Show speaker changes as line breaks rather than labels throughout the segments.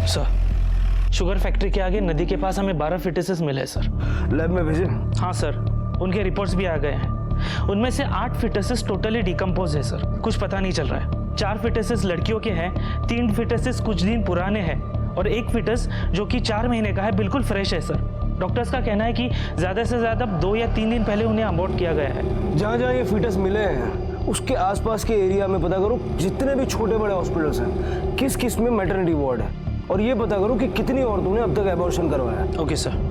Sir, sugar factory के आगे नदी के पास हमें 12 फिटसेस मिले सर।
लैब में भेजे?
हाँ सर, उनके रिपोर्ट्स भी आ गए हैं। उनमें से 8 फिटसेस टोटली डिकम्पोज है सर। कुछ पता नहीं चल रहा है। 4 फिटसेस लड़कियों के हैं, 3 फिटसेस कुछ दिन पुराने हैं और 1 फिटस जो कि 4 महीने का है बिल्कुल फ्रेश है सर। डॉक्टर्स का कहना है कि ज़्यादा से ज़्यादा 2 या 3 दिन पहले उन्हें अबॉर्ट किया गया है।
जहाँ जहाँ ये फीटस मिले हैं उसके आसपास के एरिया में पता करो जितने भी छोटे बड़े हॉस्पिटल्स हैं किस किस में मैटरनिटी वार्ड है, और ये पता करो कि कितनी औरतों ने अब तक एबॉर्शन करवाया है।
Okay sir.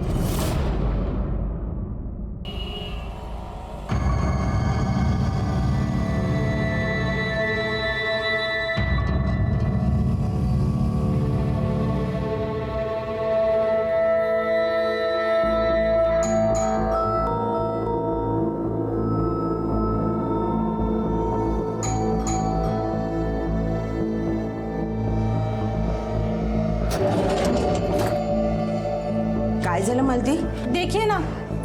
काय झालं मालती?
देखिए ना,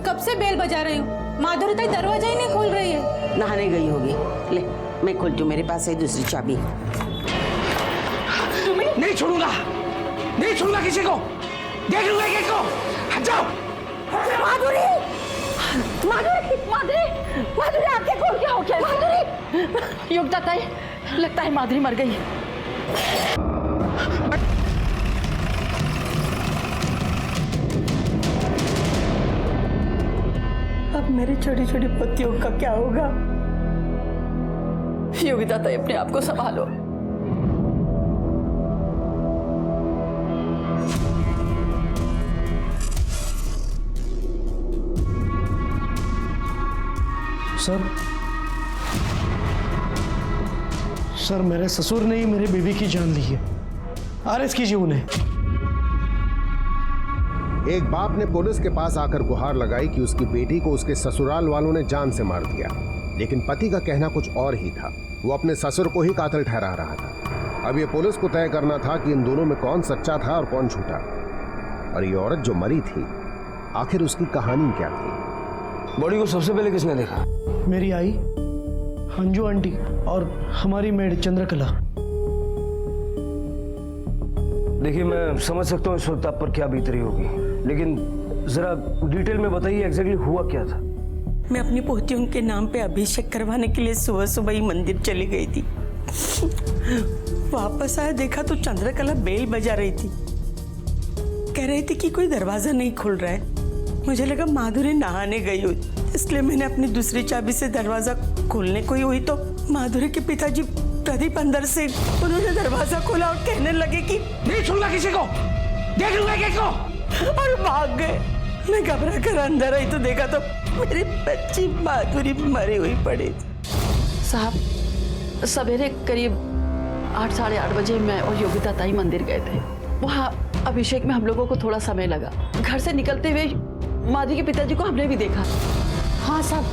कब से बेल बजा रही हूँ, माधुरी ताई दरवाजा ही नहीं खोल रही है।
नहाने गई होगी। ले मैं खोलती हूँ, मेरे पास है दूसरी चाबी।
नहीं छोड़ूंगा, नहीं छोड़ूंगा किसी को, देख लूंगा एक को। हट जाओ।
माधुरी, माधुरी, माधुरी, माधुरी आपके खोल क्या हो गया? माधुरी,
योगिता ताई, लगता है माधुरी मर गई।
अब मेरी छोटी छोटी पत्तियों का क्या होगा?
योगिता ताई, अपने आप को संभालो।
सर मेरे ससुर ने ही मेरी बीवी की जान ली है। अरेस्ट कीजिए उन्हें।
एक बाप ने पुलिस के पास आकर गुहार लगाई कि उसकी बेटी को उसके ससुराल वालों ने जान से मार दिया, लेकिन पति का कहना कुछ और ही था। वो अपने ससुर को ही कातिल ठहरा रहा था। अब ये पुलिस को तय करना था कि इन दोनों में कौन सच्चा था और कौन झूठा। और ये औरत जो मरी थी, आखिर उसकी कहानी क्या थी?
बॉडी को सबसे पहले किसने देखा?
मेरी आई, अंजू आंटी और हमारी मेड चंद्रकला।
देखिए मैं समझ सकता हूँ इस वक्त आप पर क्या बीत रही होगी, लेकिन जरा डिटेल में बताइए एग्जैक्टली हुआ क्या था।
मैं अपनी पोतियों के नाम पे अभिषेक करवाने के लिए सुबह सुबह ही मंदिर चली गई थी। वापस आया, देखा तो चंद्रकला बेल बजा रही थी। कह रही थी कि कोई दरवाजा नहीं खुल रहा है। मुझे लगा माधुरी नहाने गई हुई, इसलिए मैंने अपनी दूसरी चाबी से दरवाजा खोलने को ही हुई तो माधुरी के पिताजी प्रदीप अंदर से उन्होंने दरवाजा खोला और कहने लगे कि
नहीं छोड़ूंगा किसी को, देख लूंगा एक को।
और भाग गए। मैं घबरा कर अंदर आई तो देखा तो मेरी बच्ची माधुरी मरी हुई पड़ी थी।
साहब, सवेरे करीब 8 साढ़े 8 बजे मैं और योगिता ताई मंदिर गए थे। वहाँ अभिषेक में हम लोगों को थोड़ा समय लगा। घर से निकलते हुए माधुरी के पिताजी को हमने भी देखा।
हाँ साहब,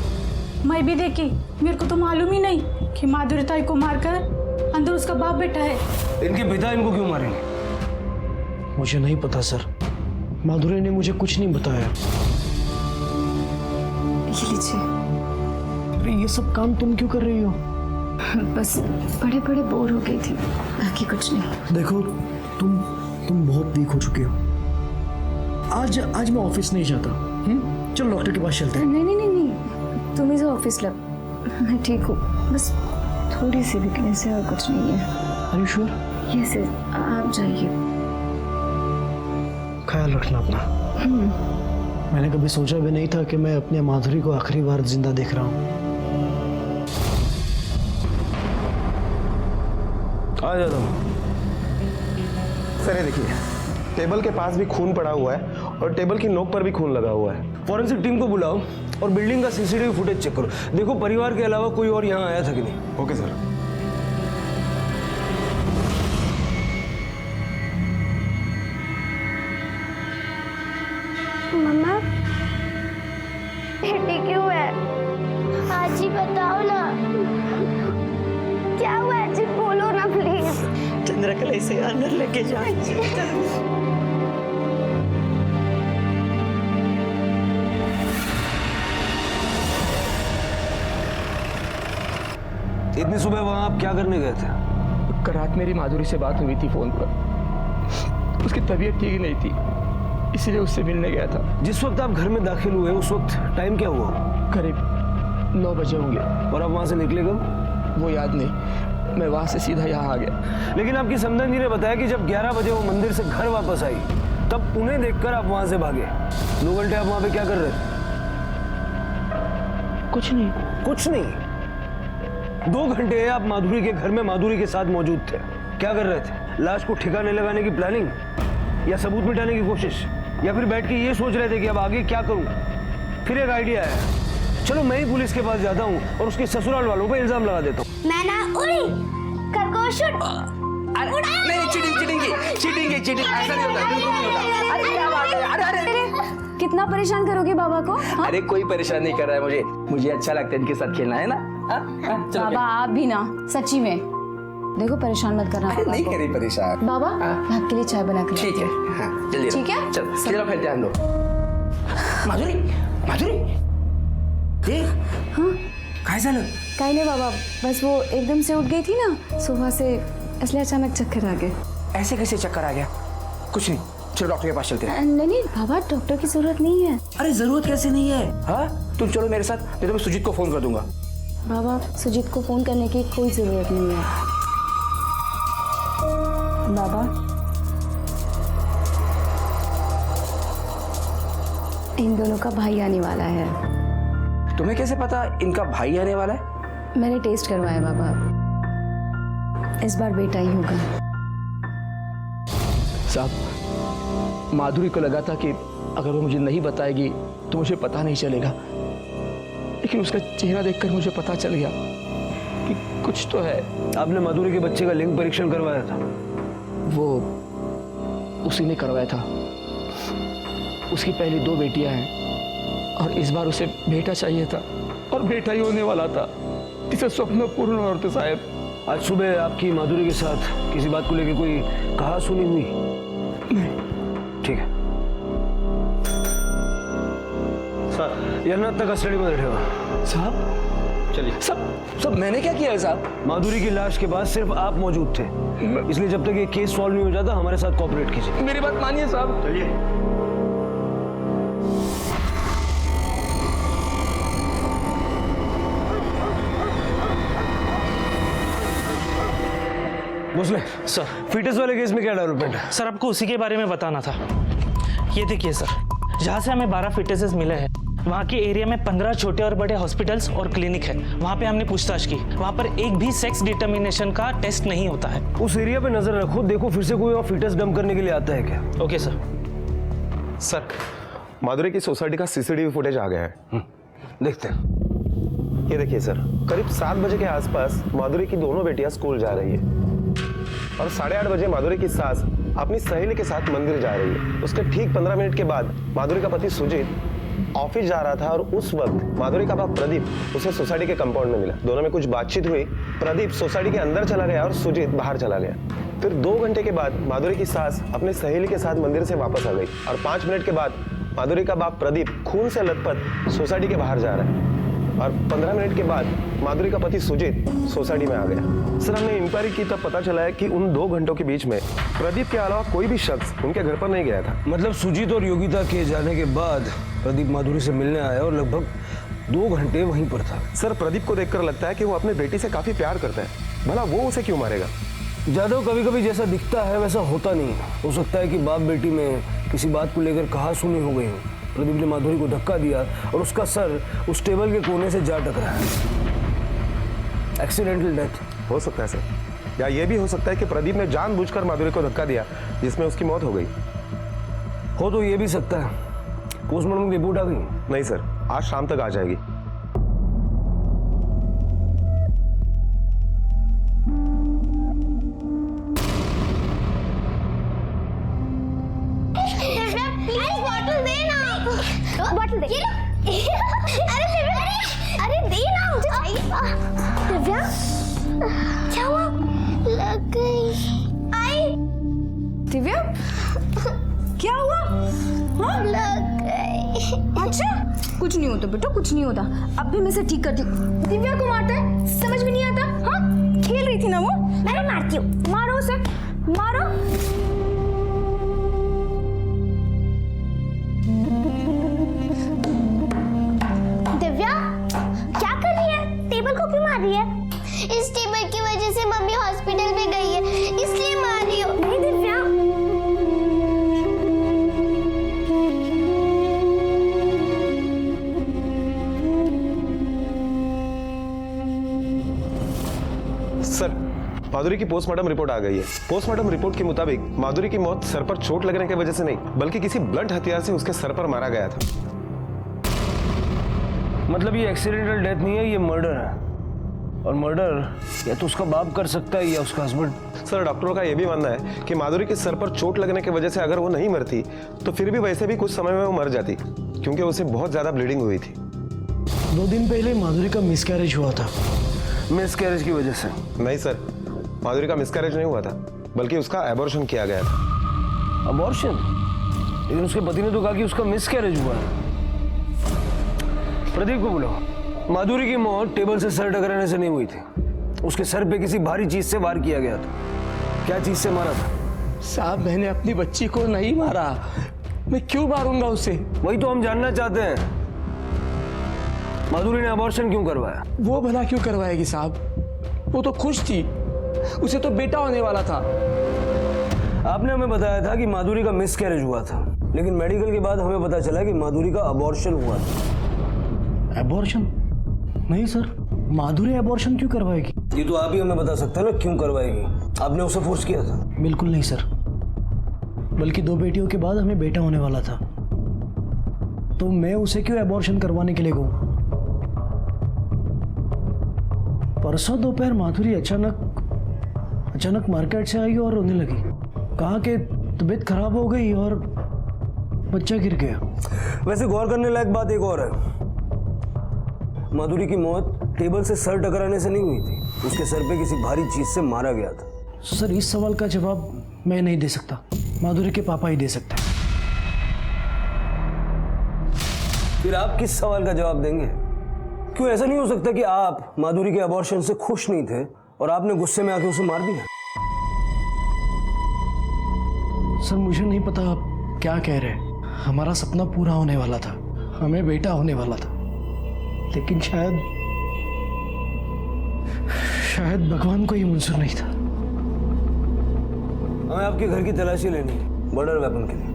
मैं भी देखी। मेरे को तो मालूम ही नहीं कि माधुरी ताई को मारकर अंदर उसका बाप बैठा है।
इनके पिता इनको क्यों मारेंगे?
मुझे नहीं पता सर, माधुरी ने मुझे कुछ नहीं बताया।
ये लीजिए।
अरे ये सब काम तुम क्यों कर रही हो?
बस बड़े बड़े बोर हो गई थी, बाकी कुछ नहीं।
देखो तुम बहुत वीक हो चुके हो। आज मैं ऑफिस नहीं जाता। चलो डॉक्टर के पास चलते हैं।
नहीं, तुम ही जो ऑफिस लग, मैं ठीक हूँ। बस थोड़ी सी वीकनेस है और कुछ नहीं है।
Are you sure?
यस, आप जाइए।
ख्याल रखना अपना। मैंने कभी सोचा भी नहीं था कि मैं अपने माधुरी को आखिरी बार जिंदा देख रहा हूँ।
आ जाता हूँ।
सर ये देखिए, टेबल के पास भी खून पड़ा हुआ है और टेबल की नोक पर भी खून लगा हुआ है।
फॉरेंसिक टीम को बुलाओ और बिल्डिंग का सीसीटीवी फुटेज चेक करो। देखो परिवार के अलावा कोई और यहाँ आया था कि नहीं।
Okay sir.
मम्मा, हिटी क्यों है? आज ही बताओ ना, क्या हुआ है? जी बोलो ना प्लीज।
चंद्रकला से अंदर लेके जाओ।
इतनी सुबह वहां आप क्या करने गए थे?
कल रात मेरी माधुरी से बात हुई थी फोन पर। तबीयत ठीक नहीं थी, इसलिए उससे मिलने गया था।
जिस वक्त आप घर में दाखिल हुए उस वक्त टाइम क्या हुआ?
करीब 9 बजे होंगे।
और आप वहाँ से निकले कब?
वो याद नहीं, मैं वहाँ से सीधा यहाँ आ गया।
लेकिन आपकी समधन जी ने बताया कि जब 11 बजे वो मंदिर से घर वापस आई तब उन्हें देखकर आप वहाँ से भागे। 2 घंटे आप वहाँ पे क्या कर रहे थे?
कुछ नहीं।
कुछ नहीं? 2 घंटे आप माधुरी के घर में माधुरी के साथ मौजूद थे, क्या कर रहे थे? लाश को ठिकाने लगाने की प्लानिंग, या सबूत मिटाने की कोशिश, या फिर बैठ के ये सोच रहे थे कि अब आगे क्या करूं? फिर एक आइडिया आया, चलो मैं ही पुलिस के पास जाता हूं और उसके ससुराल वालों पे इल्जाम लगा देता हूं।
मैं ना उड़ी खरगोश
नहीं, चीटिंग ऐसा नहीं होता, बिल्कुल नहीं होता। अरे क्या बात है? अरे
कितना परेशान करोगे बाबा को? हाँ?
अरे कोई परेशान नहीं कर रहा है मुझे अच्छा लगता है इनके साथ खेलना, है ना? चलो
बाबा आप भी ना, सच्ची में देखो परेशान मत करना बाबा
नहीं
को।
करी परेशान
बाबा मैं आपके लिए चाय बना के
ठीक है। हाँ, जल्दी
ठीक है?
चलो चलो, फिर ध्यान दो। माधुरी ये काय झालं?
काही नाही बाबा, बस वो एकदम से उठ गई थी ना सुबह से, इसलिए अचानक चक्कर आ गए।
ऐसे कैसे चक्कर आ गया? कुछ नहीं, चलो डॉक्टर के पास चलते हैं।
नहीं बाबा, डॉक्टर की जरूरत नहीं है।
अरे जरूरत कैसे नहीं है? हाँ तुम चलो मेरे साथ, नहीं तो मैं सुजीत को फोन कर दूंगा।
बाबा सुजीत को फोन करने की कोई जरूरत नहीं है। बाबा इन दोनों का भाई आने वाला है।
तुम्हें कैसे पता इनका भाई आने वाला है?
मैंने टेस्ट करवाया बाबा, इस बार बेटा ही होगा।
साहब माधुरी को लगा था कि अगर वो मुझे नहीं बताएगी तो मुझे पता नहीं चलेगा, लेकिन उसका चेहरा देखकर मुझे पता चल गया कि कुछ तो है।
आपने माधुरी के बच्चे का लिंग परीक्षण करवाया था?
वो उसी ने करवाया था। उसकी पहली 2 बेटियां हैं और इस बार उसे बेटा चाहिए था, और बेटा ही होने वाला था। इसे स्वप्न पूर्ण होते साहब।
आज सुबह आपकी माधुरी के साथ किसी बात को लेकर कोई कहा सुनी हुई?
नहीं।
ठीक है सर, यांना आता कस्टडीमध्ये ठेवा।
साहब
चलिए।
सब मैंने क्या किया है साहब?
माधुरी की लाश के बाद सिर्फ आप मौजूद थे, इसलिए जब तक ये केस सॉल्व नहीं हो जाता हमारे साथ कोऑपरेट कीजिए।
मेरी बात मानिए साहब।
चलिए। भोसले
सर
फीटस वाले केस में क्या डेवलपमेंट है?
सर आपको उसी के बारे में बताना था। ये देखिए सर, जहाँ से हमें 12 फिटसेस मिले हैं वहाँ के एरिया में 15 छोटे और बड़े हॉस्पिटल्स और क्लिनिक है। वहाँ पे हमने पूछताछ की, वहाँ पर एक भी सेक्स डिटर्मिनेशन का टेस्ट नहीं होता है।
उस एरिया पे नजर रखो, देखो फिर से कोई और फीटस डंप करने के लिए आता है क्या?
Okay sir.
सर माधुरी की सोसाइटी का सीसीटीवी फुटेज आ गया है,
देखते हैं।
ये देखिए सर, करीब 7 बजे के आसपास माधुरी की दोनों बेटियां स्कूल जा रही है और 8:30 बजे माधुरी की सास अपनी सहेली के साथ मंदिर जा रही है। उसके ठीक 15 मिनट के बाद माधुरी का पति सुजीत ऑफिस जा रहा था और उस वक्त माधुरी का बाप प्रदीप उसे सोसाइटी के कंपाउंड में मिला। दोनों में कुछ बातचीत हुई, प्रदीप सोसाइटी के अंदर चला गया और सुजीत बाहर चला गया। फिर 2 घंटे के बाद माधुरी की सास अपनी सहेली के साथ मंदिर से वापस आ गई और 5 मिनट के बाद माधुरी का बाप प्रदीप खून से लथपथ सोसाइटी के बाहर जा रहा है और 15 मिनट के बाद माधुरी का पति सुजीत सोसाइटी में आ गया। सर हमने इंक्वायरी की तब पता चला है कि उन 2 घंटों के बीच में प्रदीप के अलावा कोई भी शख्स उनके घर पर नहीं गया था।
मतलब सुजीत और योगिता के जाने के बाद प्रदीप माधुरी से मिलने आया और लगभग 2 घंटे वहीं पर था।
सर प्रदीप को देखकर लगता है कि वो अपने बेटी से काफी प्यार करता है, भला वो उसे क्यों मारेगा?
जादव कभी कभी जैसा दिखता है वैसा होता नहीं। हो सकता है कि बाप बेटी में किसी बात को लेकर कहा सुनी हो गई हो। प्रदीप ने माधुरी को धक्का दिया और उसका सर उस टेबल के कोने से जा टकराया। एक्सीडेंटल डेथ
हो सकता है सर, या ये भी हो सकता है कि प्रदीप ने जानबूझकर माधुरी को धक्का दिया जिसमें उसकी मौत हो गई।
हो तो ये भी सकता है। पोस्टमार्टम की रिपोर्ट आ गई?
नहीं सर, आज शाम तक आ जाएगी।
बॉटल दे। अरे दिव्या, अरे दे ना, मुझे चाहिए। दिव्या क्या हुआ? लग गई। आई
दिव्या क्या हुआ? हाँ
लग गई।
अच्छा कुछ नहीं होता बेटा, कुछ नहीं होता, अब भी मैं इसे ठीक करती हूँ। दिव्या को मारता है, समझ में नहीं आता? हाँ खेल रही थी ना वो।
मैं मारती हूँ।
मारो उसे, मारो।
माधुरी की पोस्टमार्टम रिपोर्ट आ गई है। पोस्टमार्टम रिपोर्ट के मुताबिक माधुरी की मौत सर पर चोट लगने की वजह से नहीं, बल्कि किसी ब्लंट हथियार से उसके सर पर मारा गया था।
मतलब ये एक्सीडेंटल डेथ नहीं है, ये मर्डर है। और मर्डर या तो उसका बाप कर सकता है या उसका हस्बैंड।
सर, डॉक्टरों का यह भी मानना है कि माधुरी के सर पर चोट लगने की वजह से अगर वो नहीं मरती तो फिर भी वैसे भी कुछ समय में वो मर जाती, क्योंकि उसे बहुत ज्यादा ब्लीडिंग हुई थी।
2 दिन पहले माधुरी का मिसकैरेज हुआ था।
मिसकैरेज की वजह से?
नहीं सर, माधुरी का मिसकैरेज नहीं हुआ था, बल्कि उसका एबॉर्शन किया गया था।
अबॉर्शन? लेकिन उसके पति ने तो कहा कि उसका मिसकैरेज हुआ है। प्रदीप को बुलाओ। माधुरी की मौत टेबल से सर टकराने से नहीं हुई थी, उसके सर पे किसी भारी चीज से वार किया गया था। क्या चीज से मारा था?
साहब, मैंने अपनी बच्ची को नहीं मारा, मैं क्यों मारूंगा उसे?
वही तो हम जानना चाहते हैं। माधुरी ने अबॉर्शन क्यों करवाया?
वो भला क्यों करवाएगी साहब? वो तो खुश थी, उसे तो बेटा होने वाला था।
आपने हमें बताया था कि माधुरी का मिसकैरेज हुआ था, लेकिन मेडिकल के बाद हमें पता चला कि माधुरी का अबॉर्शन हुआ था।
एबॉर्शन? नहीं सर, माधुरी एबॉर्शन क्यों करवाएगी?
ये तो आप ही हमें बता सकते हैं ना, क्यों करवाएगी? आपने उसे फोर्स किया था?
बिल्कुल नहीं सर, बल्कि 2 बेटियों के बाद हमें बेटा होने वाला था, तो मैं उसे क्यों एबॉर्शन करवाने के लिए कहूँ? परसों दोपहर माधुरी अचानक मार्केट से आई और रोने लगी। कहा कि तबीयत खराब हो गई और बच्चा गिर गया।
वैसे गौर करने लायक बात एक और है, माधुरी की मौत टेबल से सर टकराने से नहीं हुई थी, उसके सर पे किसी भारी चीज से मारा गया था।
सर, इस सवाल का जवाब मैं नहीं दे सकता, माधुरी के पापा ही दे सकते हैं।
फिर आप किस सवाल का जवाब देंगे? क्यों ऐसा नहीं हो सकता कि आप माधुरी के अबॉर्शन से खुश नहीं थे और आपने गुस्से में आके उसे मार दिया?
सर, मुझे नहीं पता आप क्या कह रहे हैं। हमारा सपना पूरा होने वाला था, हमें बेटा होने वाला था, लेकिन शायद भगवान को ही मंजूर नहीं था।
हमें आपके घर की तलाशी लेनी है मर्डर वेपन के लिए।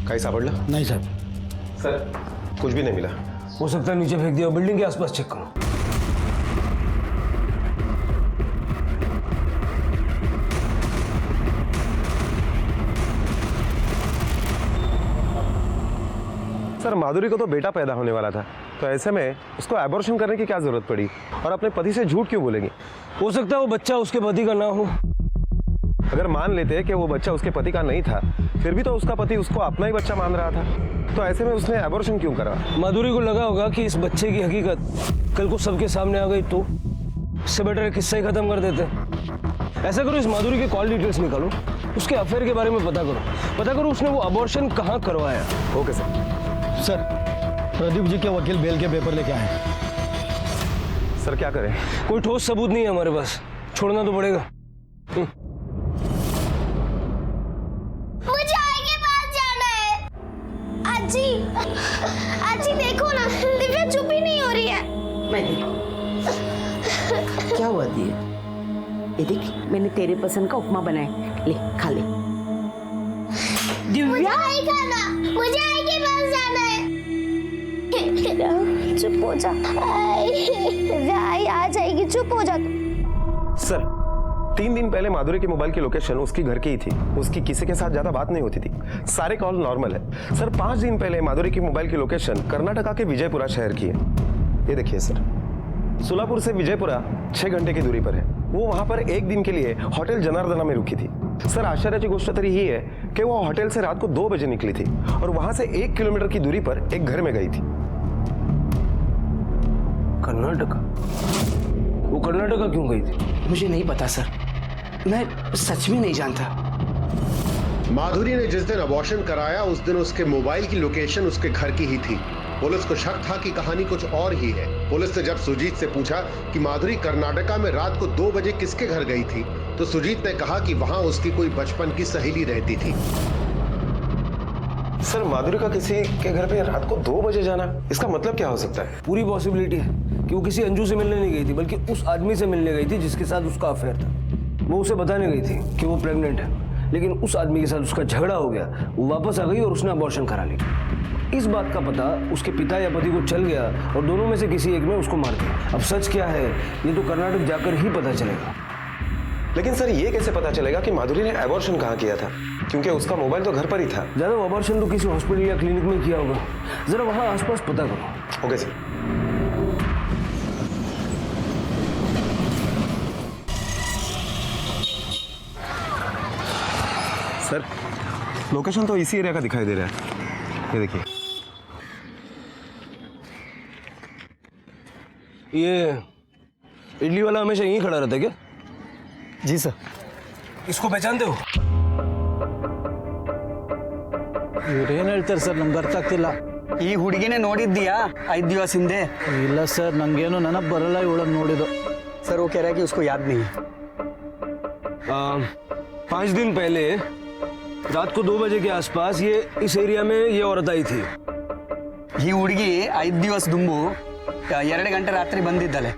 काही सापडला?
नहीं साहब।
सर, कुछ भी नहीं मिला।
हो सकता है नीचे फेंक दिया, बिल्डिंग के आसपास चेक करो।
सर, माधुरी को तो बेटा पैदा होने वाला था, तो ऐसे में उसको एबॉर्शन करने की क्या जरूरत पड़ी? और अपने पति से झूठ क्यों बोलेगी?
हो सकता है वो बच्चा उसके पति का ना हो।
अगर मान लेते कि वो बच्चा उसके पति का नहीं था, फिर भी तो उसका पति उसको अपना ही बच्चा मान रहा था, तो ऐसे में उसने एबॉर्शन क्यों करा?
माधुरी को लगा होगा कि इस बच्चे की हकीकत कल को सबके सामने आ गई तो इससे बेटर किस्सा ही खत्म कर देते। ऐसा करो, इस माधुरी के कॉल डिटेल्स निकालो, उसके अफेयर के बारे में पता करो उसने वो अबॉर्शन कहाँ करवाया।
Okay sir.
Sir, Pradeep ji के वकील बेल के पेपर लेके आए।
सर, क्या करें?
कोई ठोस सबूत नहीं है हमारे पास, छोड़ना तो पड़ेगा।
मुझे आई के पास जाना है। आजी देखो ना, दिव्या चुप ही नहीं हो रही है।
मैं देखूं। क्या हुआ दिया? ये देख, मैंने तेरे पसंद का उपमा बनाया, ले खा ले।
मुझे आई खाना, मुझे आई के पास जाना है। चुप हो जा, आई आ जाएगी, चुप हो जा।
सर, 3 दिन पहले माधुरी के मोबाइल की लोकेशन उसकी घर की ही थी, उसकी किसी के साथ ज्यादा बात नहीं होती थी, सारे कॉल नॉर्मल है। सर, 5 दिन पहले माधुरी की मोबाइल की लोकेशन कर्नाटका के विजयपुरा शहर की है। ये देखिए सर, सोलापुर से विजयपुरा 6 घंटे की दूरी पर है। वो वहां पर 1 दिन के लिए होटल जनार्दना में रुकी थी। सर, आश्चर्य की गोष्ट तरी ही है कि वो होटल से रात को 2 बजे निकली थी और वहां से 1 किलोमीटर की दूरी पर एक घर में गई थी।
कर्नाटका? वो कर्नाटका क्यों गई थी?
मुझे नहीं पता सर, मैं सच में नहीं जानता।
माधुरी ने जिस दिन अबॉर्शन कराया उस दिन उसके मोबाइल की लोकेशन उसके घर की ही थी। पुलिस को शक था कि कहानी कुछ और ही है। पुलिस ने जब सुजीत से पूछा कि माधुरी कर्नाटका में रात को 2 बजे किसके घर गई थी, तो सुजीत ने कहा कि वहां उसकी कोई बचपन की सहेली रहती थी।
सर, माधुरी का किसी के घर पे रात को 2 बजे जाना, इसका मतलब क्या हो सकता है?
पूरी पॉसिबिलिटी है कि वो किसी अंजू से मिलने नहीं गई थी, बल्कि उस आदमी से मिलने गई थी जिसके साथ उसका अफेयर था। वो उसे बताने गई थी कि वो प्रेग्नेंट है, लेकिन उस आदमी के साथ उसका झगड़ा हो गया, वो वापस आ गई और उसने अबॉर्शन करा ली। इस बात का पता उसके पिता या पति को चल गया और दोनों में से किसी एक ने उसको मार दिया। अब सच क्या है ये तो कर्नाटक जाकर ही पता चलेगा।
लेकिन सर ये कैसे पता चलेगा कि माधुरी ने एबॉर्शन कहाँ किया था, क्योंकि उसका मोबाइल तो घर पर ही था।
ज्यादा अबॉर्शन तो किसी हॉस्पिटल या क्लिनिक में किया होगा, जरा वहां आसपास पता करो।
Okay sir. सर लोकेशन तो इसी एरिया का दिखाई दे रहा है, ये देखिए।
ये इडली वाला हमेशा यहीं खड़ा रहता है क्या?
जी सर।
इसको पहचानते हो?
ಇವ್ರೇನು ಹೇಳ್ತಾರೆ ಸರ್ ನಮ್ಗೆ ಅರ್ಥ ಆಗ್ತಿಲ್ಲ.
ಈ ಹುಡುಗಿನೇ ನೋಡಿದ್ದೀಯಾ 5 ದಿವಸ ಹಿಂದೆ?
ಇಲ್ಲ ಸರ್ ನಂಗೇನು ನೆನಪು ಬರಲ್ಲ ಇವಳನ್ನ ನೋಡಿದ್ದು.
सर वो कह रहा है कि उसको याद नहीं है।
5 दिन पहले रात को 2 बजे के आसपास ये इस एरिया में ये औरत आई थी।
ಈ ಹುಡುಗಿ 5 ದಿವಸ ದುಂಬು 2 ಗಂಟೆ ರಾತ್ರಿ ಬಂದಿದ್ದಾಳೆ.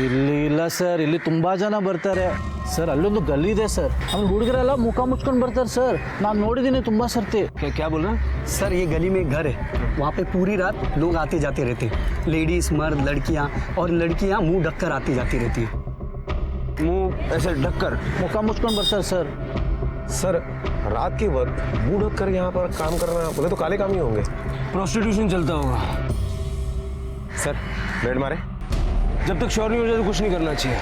ಇಲ್ಲಿ ಇಲ್ಲ ಸರ್, ಇಲ್ಲಿ ತುಂಬಾ ಜನ ಬರ್ತಾರೆ ಸರ್. ಅಲ್ಲೊಂದು ಗಲ್ಲಿ ಇದೆ ಸರ್, ಅಲ್ಲಿ ಹುಡುಗರೆಲ್ಲ ಮುಖ ಮುಚ್ಕೊಂಡು ಬರ್ತಾರೆ ಸರ್. ನಾನು ನೋಡಿದ್ದೀನಿ ತುಂಬಾ ಸರ್ತಿ.
क्या बोल रहा?
सर ये गली में एक घर है, वहाँ पे पूरी रात लोग आते जाते रहते, लेडीज मर्द लड़कियाँ, और लड़कियाँ मुंह ढककर आती जाती रहती है।
मुंह ऐसे ढककर
ಮುಖ ಮುಚ್ಕೊಂಡು ಬರ್ತಾರೆ ಸರ್.
सर रात के वक्त मुंह ढक कर यहाँ पर काम करना बोले तो काले काम ही होंगे।
प्रोस्टिट्यूशन चलता होगा।
सर रेड मारे।
जब तक श्योर नहीं हो जाए तो कुछ नहीं करना चाहिए।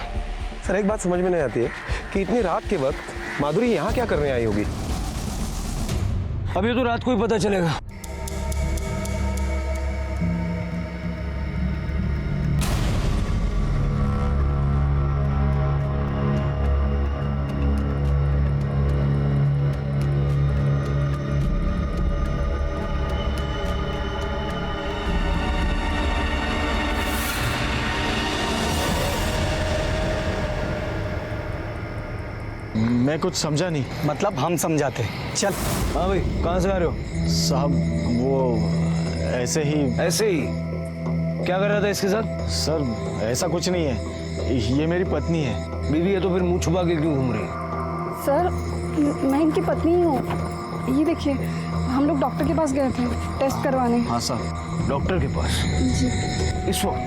सर एक बात समझ में नहीं आती है कि इतनी रात के वक्त माधुरी यहाँ क्या करने आई होगी।
अब ये तो रात को ही पता चलेगा।
मैं कुछ समझा नहीं।
मतलब हम समझाते। चल।
हाँ भाई कहाँ से आ रहे हो?
साहब वो ऐसे ही।
ऐसे ही? क्या कर रहा था इसके साथ?
सर ऐसा कुछ नहीं है, ये मेरी पत्नी है।
बीवी है तो फिर मुंह छुपा के क्यों घूम रही?
सर मैं इनकी पत्नी ही हूँ। ये देखिए हम लोग डॉक्टर के पास गए थे टेस्ट करवाने।
हाँ साहब।
डॉक्टर के पास?
जी।
इस वक्त?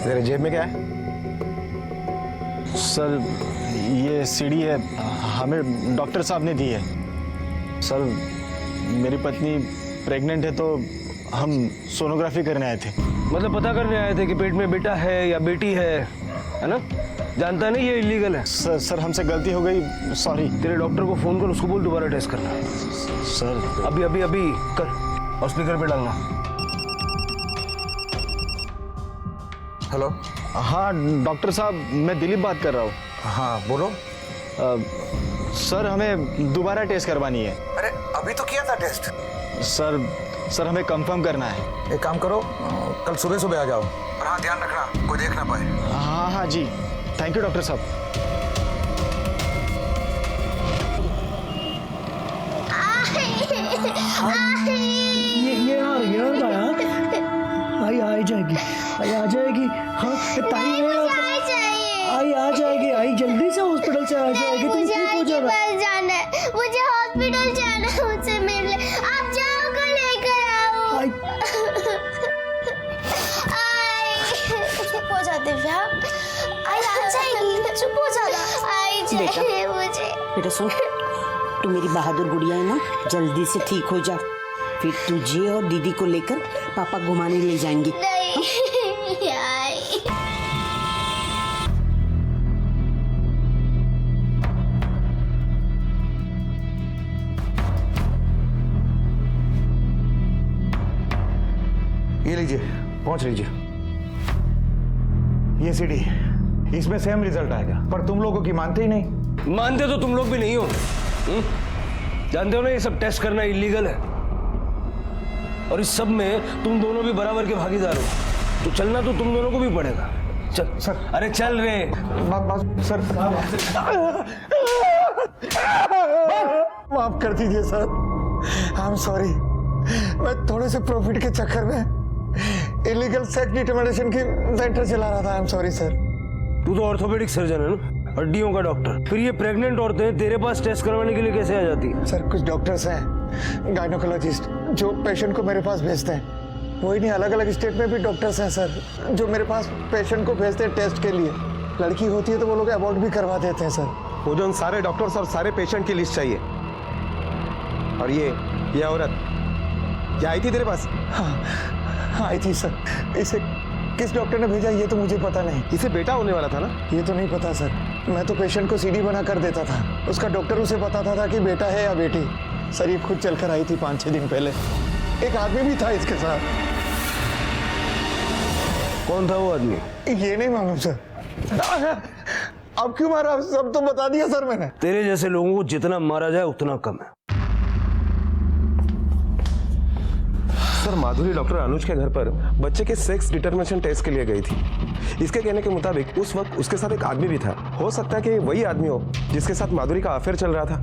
तेरे जेब में क्या है?
सर ये सीढ़ी है, हमें डॉक्टर साहब ने दी है। सर मेरी पत्नी प्रेग्नेंट है तो हम सोनोग्राफी करने आए थे।
मतलब पता करने आए थे कि पेट में बेटा है या बेटी है ना? जानता नहीं ये इलीगल है।
सर हमसे गलती हो गई, सॉरी।
तेरे डॉक्टर को फोन कर, उसको बोल दोबारा टेस्ट करना।
सर
अभी अभी अभी कर और स्पीकर पे डालना।
हेलो।
हाँ डॉक्टर साहब मैं दिलीप बात कर रहा हूँ।
हाँ बोलो।
सर हमें दोबारा टेस्ट करवानी है।
अरे अभी तो किया था टेस्ट।
सर हमें कंफर्म करना है।
एक काम करो कल सुबह सुबह आ जाओ, और हाँ ध्यान रखना कोई देख ना पाए।
हाँ जी थैंक यू डॉक्टर साहब।
ये यार आई आ जाएगी, आई आ जाएगी। हाँ ताई आई आ जाएगी, आई जल्दी से हॉस्पिटल से आ जाएगी। तुम ठीक हो जाना।
जाना है मुझे, हॉस्पिटल जाना है, मुझसे मिलने आप जाओ को लेकर आओ। चुप हो जाते व्या, आई आ जाएगी, चुप हो जाना। आई जाएगी मुझे।
बेटा सुन, तू मेरी बहादुर गुड़िया है ना, जल्दी से ठीक हो जा, फिर तुझे और दीदी को लेकर पापा घुमाने ले जाएंगे।
नहीं आई।
ये लीजिए पहुंच लीजिए। ये सीढ़ी, इसमें सेम रिजल्ट आएगा, पर तुम लोगों की मानते ही नहीं।
मानते तो तुम लोग भी नहीं हो। जानते हो ना ये सब टेस्ट करना इलीगल है, और इस सब में तुम दोनों भी बराबर के भागीदार हो, तो चलना तो तुम दोनों को भी पड़ेगा। चल सर। अरे चल रे।
सर माफ कर दीजिए सर, आई एम सॉरी। मैं थोड़े से प्रॉफिट के चक्कर में इलीगल सेक्स डिटर्मिनेशन की सेंटर चला रहा था। I am sorry sir.
तू तो ऑर्थोपेडिक सर्जन है ना, हड्डियों का डॉक्टर। फिर ये प्रेग्नेंट औरतें तेरे पास टेस्ट करवाने के लिए कैसे आ जाती है?
सर कुछ डॉक्टर्स हैं गायनोकोलॉजिस्ट जो पेशेंट को मेरे पास भेजते हैं। वही नहीं, अलग अलग स्टेट में भी डॉक्टर्स हैं सर जो मेरे पास पेशेंट को भेजते हैं टेस्ट के लिए। लड़की होती है तो वो लोग अबॉर्ट भी करवा देते हैं सर।
मुझे उन सारे डॉक्टर्स और सारे पेशेंट की लिस्ट चाहिए। और ये औरत क्या आई थी तेरे पास?
हाँ आई थी सर। इसे किस डॉक्टर ने भेजा ये तो मुझे पता नहीं।
इसे बेटा होने वाला था ना?
ये तो नहीं पता सर। मैं तो पेशेंट को सीडी बना कर देता था, उसका डॉक्टर उसे बताता था कि बेटा है या बेटी। सर ये खुद चलकर आई थी 5-6 दिन पहले। एक आदमी भी था इसके साथ।
कौन था वो आदमी?
ये नहीं मालूम सर। अब क्यों मारा? सब तो बता दिया सर मैंने।
तेरे जैसे लोगों को जितना मारा जाए उतना कम है।
सर माधुरी डॉक्टर अनुज के घर पर बच्चे के सेक्स डिटरमिनेशन टेस्ट के लिए गई थी। इसके कहने के मुताबिक उस वक्त उसके साथ एक आदमी भी था। हो सकता है कि वही आदमी हो जिसके साथ माधुरी का अफेयर चल रहा था।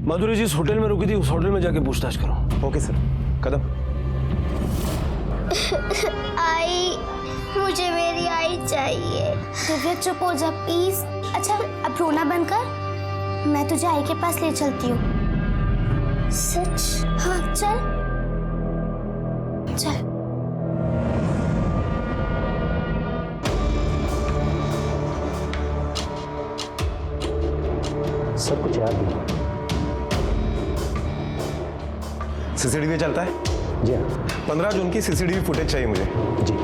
माधुरी जिस होटल में रुकी थी उस होटल में जाके पूछताछ करो।
Okay sir. कदम।
आई, मुझे मेरी आई चाहिए। दिव्या चुप हो जा प्लीज। अच्छा अब रोना बंद कर, मैं तुझे आई के पास ले चलती हूँ। सच? हाँ चल चल।
सब कुछ याद है। सीसीटीवी चलता है?
जी हाँ।
15 जून की सीसीटीवी फुटेज चाहिए मुझे।
जी।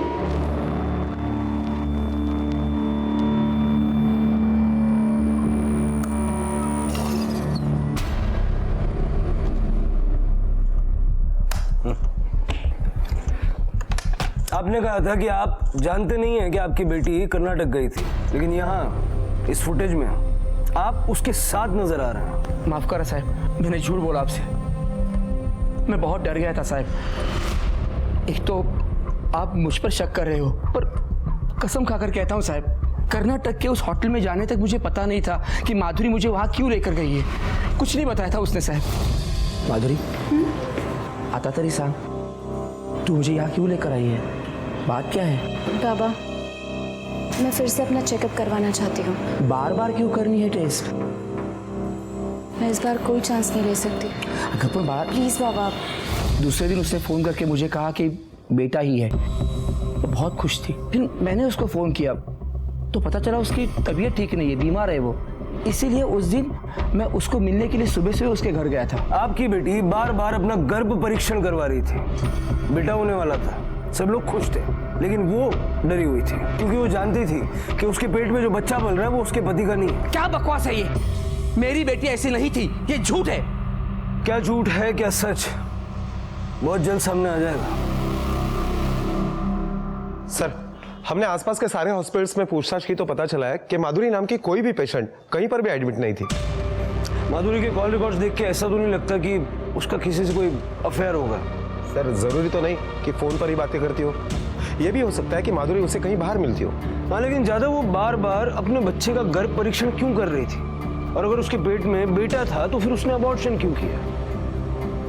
आपने कहा था कि आप जानते नहीं हैं कि आपकी बेटी कर्नाटक गई थी, लेकिन यहाँ इस फुटेज में आप उसके साथ नजर आ रहे हैं।
माफ करा साहब, मैंने झूठ बोला आपसे। मैं बहुत डर गया था साहब। एक तो आप मुझ पर शक कर रहे हो, पर कसम खाकर कहता हूँ साहब, कर्नाटक के उस होटल में जाने तक मुझे पता नहीं था कि माधुरी मुझे वहाँ क्यों लेकर गई है। कुछ नहीं बताया था उसने साहब। माधुरी आता तरी सांग, तू मुझे यहाँ क्यों लेकर आई है? बात क्या है?
बाबा मैं फिर से अपना चेकअप करवाना चाहती हूँ।
बार बार क्यों करनी है टेस्ट?
मैं इस बार कोई चांस नहीं ले सकती।
अगर कोई बात
प्लीज बाबा।
दूसरे दिन उसने फ़ोन करके मुझे कहा कि बेटा ही है, तो बहुत खुश थी। फिर मैंने उसको फ़ोन किया तो पता चला उसकी तबीयत ठीक नहीं है, बीमार है वो। इसीलिए उस दिन मैं उसको मिलने के लिए सुबह से उसके घर गया था।
आपकी बेटी बार बार अपना गर्भ परीक्षण करवा रही थी, बेटा होने वाला था। सब लोग खुश थे, लेकिन वो डरी हुई थी क्योंकि वो जानती थी कि उसके पेट में जो बच्चा पल रहा है वो उसके पति का नहीं है।
क्या बकवास है ये? मेरी बेटी ऐसी नहीं थी, ये झूठ है।
क्या झूठ है क्या सच, बहुत जल्द सामने आ जाएगा।
सर हमने आसपास के सारे हॉस्पिटल्स में पूछताछ की तो पता चला है कि माधुरी नाम की कोई भी पेशेंट कहीं पर भी एडमिट नहीं थी।
माधुरी के कॉल रिकॉर्ड्स देख के ऐसा तो नहीं लगता कि उसका किसी से कोई अफेयर होगा।
सर जरूरी तो नहीं कि फोन पर ही बातें करती हो, यह भी हो सकता है कि माधुरी उसे कहीं बाहर मिलती हो।
हाँ लेकिन ज्यादा वो बार बार अपने बच्चे का गर्भ परीक्षण क्यों कर रही थी? और अगर उसके पेट में बेटा था तो फिर उसने अबॉर्शन क्यों किया?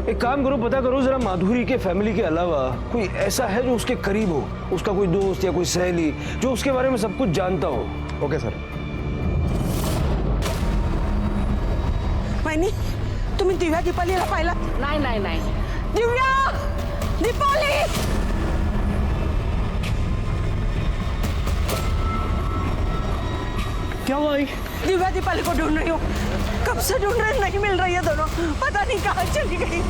एक काम करो, पता करो जरा माधुरी के फैमिली के अलावा कोई ऐसा है जो उसके करीब हो, उसका कोई दोस्त या कोई सहेली जो उसके बारे में सब कुछ जानता हो।
Okay sir.
वहिनी तुम्ही दिव्या दीपालीला पाहिला?
नाही नाही नाही।
दिव्या दीपाली
क्या हुआ?
दिव्या दीपाली को ढूंढ रही हूँ, कब से ढूंढ रहे, नहीं मिल रही है दोनों, पता नहीं कहाँ चली गई।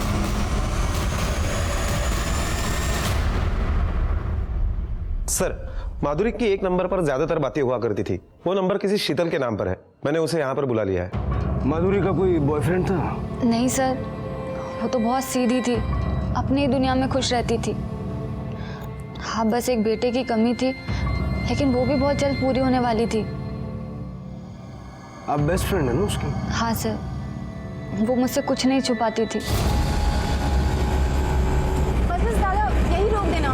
सर माधुरी की एक नंबर पर ज्यादातर बातें हुआ करती थी, वो नंबर किसी शीतल के नाम पर है। मैंने उसे यहाँ पर बुला लिया है।
माधुरी का कोई बॉयफ्रेंड था?
नहीं सर, वो तो बहुत सीधी थी, अपनी दुनिया में खुश रहती थी। हाँ बस एक बेटे की कमी थी, लेकिन वो भी बहुत जल्द पूरी होने वाली थी।
आप बेस्ट फ्रेंड है ना उसकी?
हाँ सर, वो मुझसे कुछ नहीं छुपाती थी।
बस दादा यही रोक देना।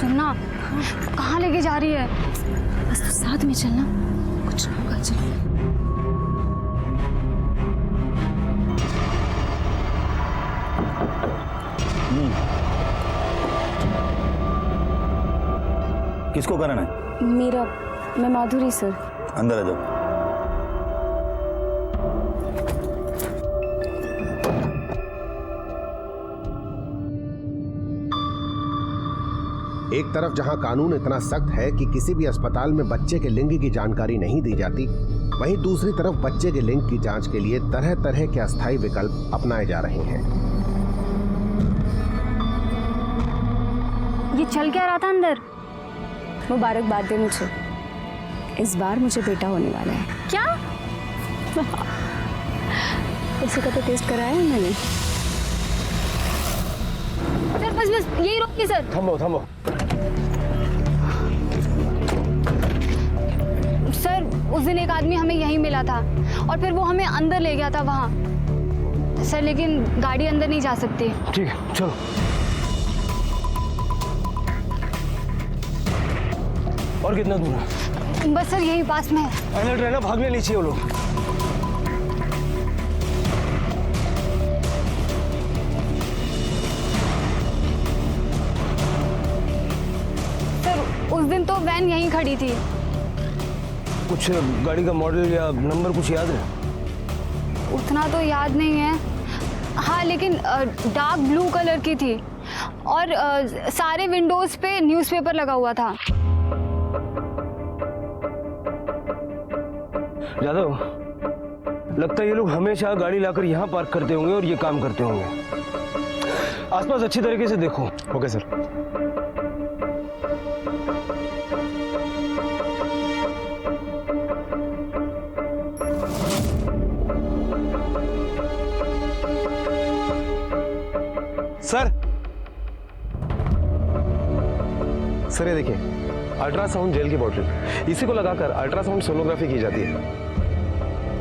सुनना, कहाँ लेके जा रही है? बस तो साथ में चलना, कुछ कुछ ना होगा, चलो।
किसको कराना है?
मेरा, मैं माधुरी सर।
अंदर आ जाओ।
एक तरफ जहां कानून इतना सख्त है कि किसी भी अस्पताल में बच्चे के लिंग की जानकारी नहीं दी जाती, वहीं दूसरी तरफ बच्चे के लिंग की जांच के लिए तरह तरह के अस्थायी विकल्प अपनाए जा रहे हैं।
ये चल क्या रहा था अंदर? मुबारकबाद दे मुझे, इस बार मुझे बेटा होने वाला है। क्या? उसी का तो टेस्ट कराया है मैंने। सर बस बस यही रोकिए सर।
थम्बो थम्बो।
सर उस दिन एक आदमी हमें यहीं मिला था और फिर वो हमें अंदर ले गया था वहाँ। सर लेकिन गाड़ी अंदर नहीं जा सकती।
ठीक है चलो। और कितना दूर है?
बस सर यही पास में है।
अलर्ट रहना, भागने नहीं चाहिए वो लोग।
सर उस दिन तो वैन यहीं खड़ी थी।
कुछ गाड़ी का मॉडल या नंबर कुछ याद है?
उतना तो याद नहीं है। हाँ लेकिन डार्क ब्लू कलर की थी और सारे विंडोज पे न्यूज़पेपर लगा हुआ था।
यादव, लगता है ये लोग हमेशा गाड़ी लाकर यहाँ पार्क करते होंगे और ये काम करते होंगे। आसपास अच्छी तरीके से देखो।
Okay sir. सर ये देखिए, अल्ट्रासाउंड जेल की बोतल, इसी को लगाकर अल्ट्रासाउंड सोनोग्राफी की जाती है।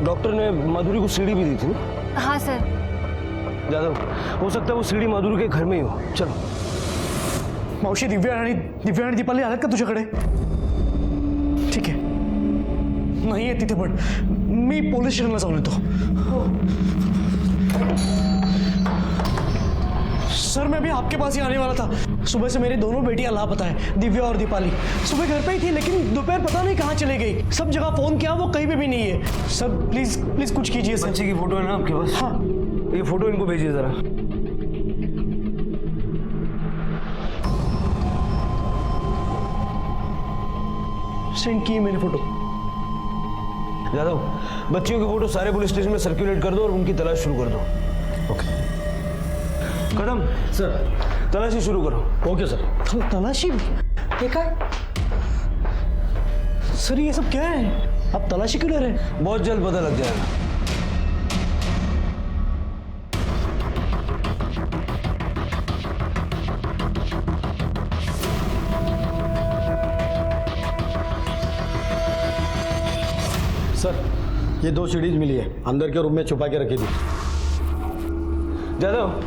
डॉक्टर ने माधुरी को सीढ़ी भी दी थी ना?
हाँ सर।
यादव, हो सकता है वो सीढ़ी माधुरी के घर में ही हो। चलो।
मावशी, दिव्या आणि दीपाली आल्यात का तुझ्याकडे? ठीक आहे, नाही आहे तिथे, पण मी पोलीस स्टेशनला जाऊन येतो। सर मैं अभी आपके पास ही आने वाला था। सुबह से मेरी दोनों बेटियां लापता है, दिव्या और दीपाली। सुबह घर पे ही थी लेकिन दोपहर पता नहीं कहाँ चले गई। सब जगह फोन किया, वो कहीं पे भी नहीं है। सर प्लीज प्लीज कुछ कीजिए सर।
बच्चे की फोटो है ना आपके पास?
हाँ।
ये फोटो इनको भेजिए जरा।
सेंड की मेरी फोटो।
यादव, बच्चियों की फोटो सारे पुलिस स्टेशन में सर्कुलेट कर दो और उनकी तलाश शुरू कर दो।
ओके
कदम सर, तलाशी शुरू करो।
Okay sir. तलाशी? ये क्या है? सर ये सब क्या है? आप तलाशी क्यों ले रहे हैं?
बहुत जल्द पता लग जाएगा।
सर ये 2 सीढ़ीज मिली है, अंदर के रूम में छुपा के रखी थी।
यादव,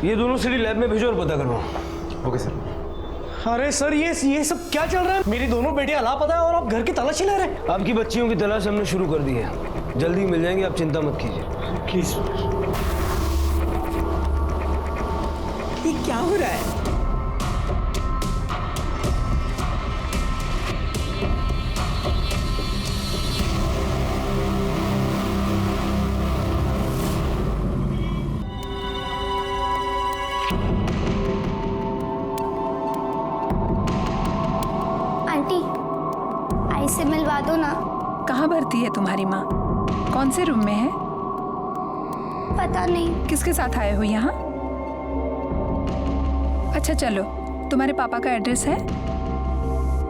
ये दोनों सीढ़ी लैब में भेजो और पता करो।
Okay sir.
अरे सर ये सब क्या चल रहा है? मेरी दोनों बेटियां लापता है और आप घर की तलाशी ले रहे हैं?
आपकी बच्चियों की तलाश हमने शुरू कर दी है, जल्दी मिल जाएंगे, आप चिंता मत कीजिए।
प्लीज।
ये क्या हो रहा है?
आंटी, आई से मिलवा दो ना।
कहाँ भर्ती है तुम्हारी माँ? कौन से रूम में है?
पता नहीं।
किसके साथ आए हो यहाँ? अच्छा चलो, तुम्हारे पापा का एड्रेस है?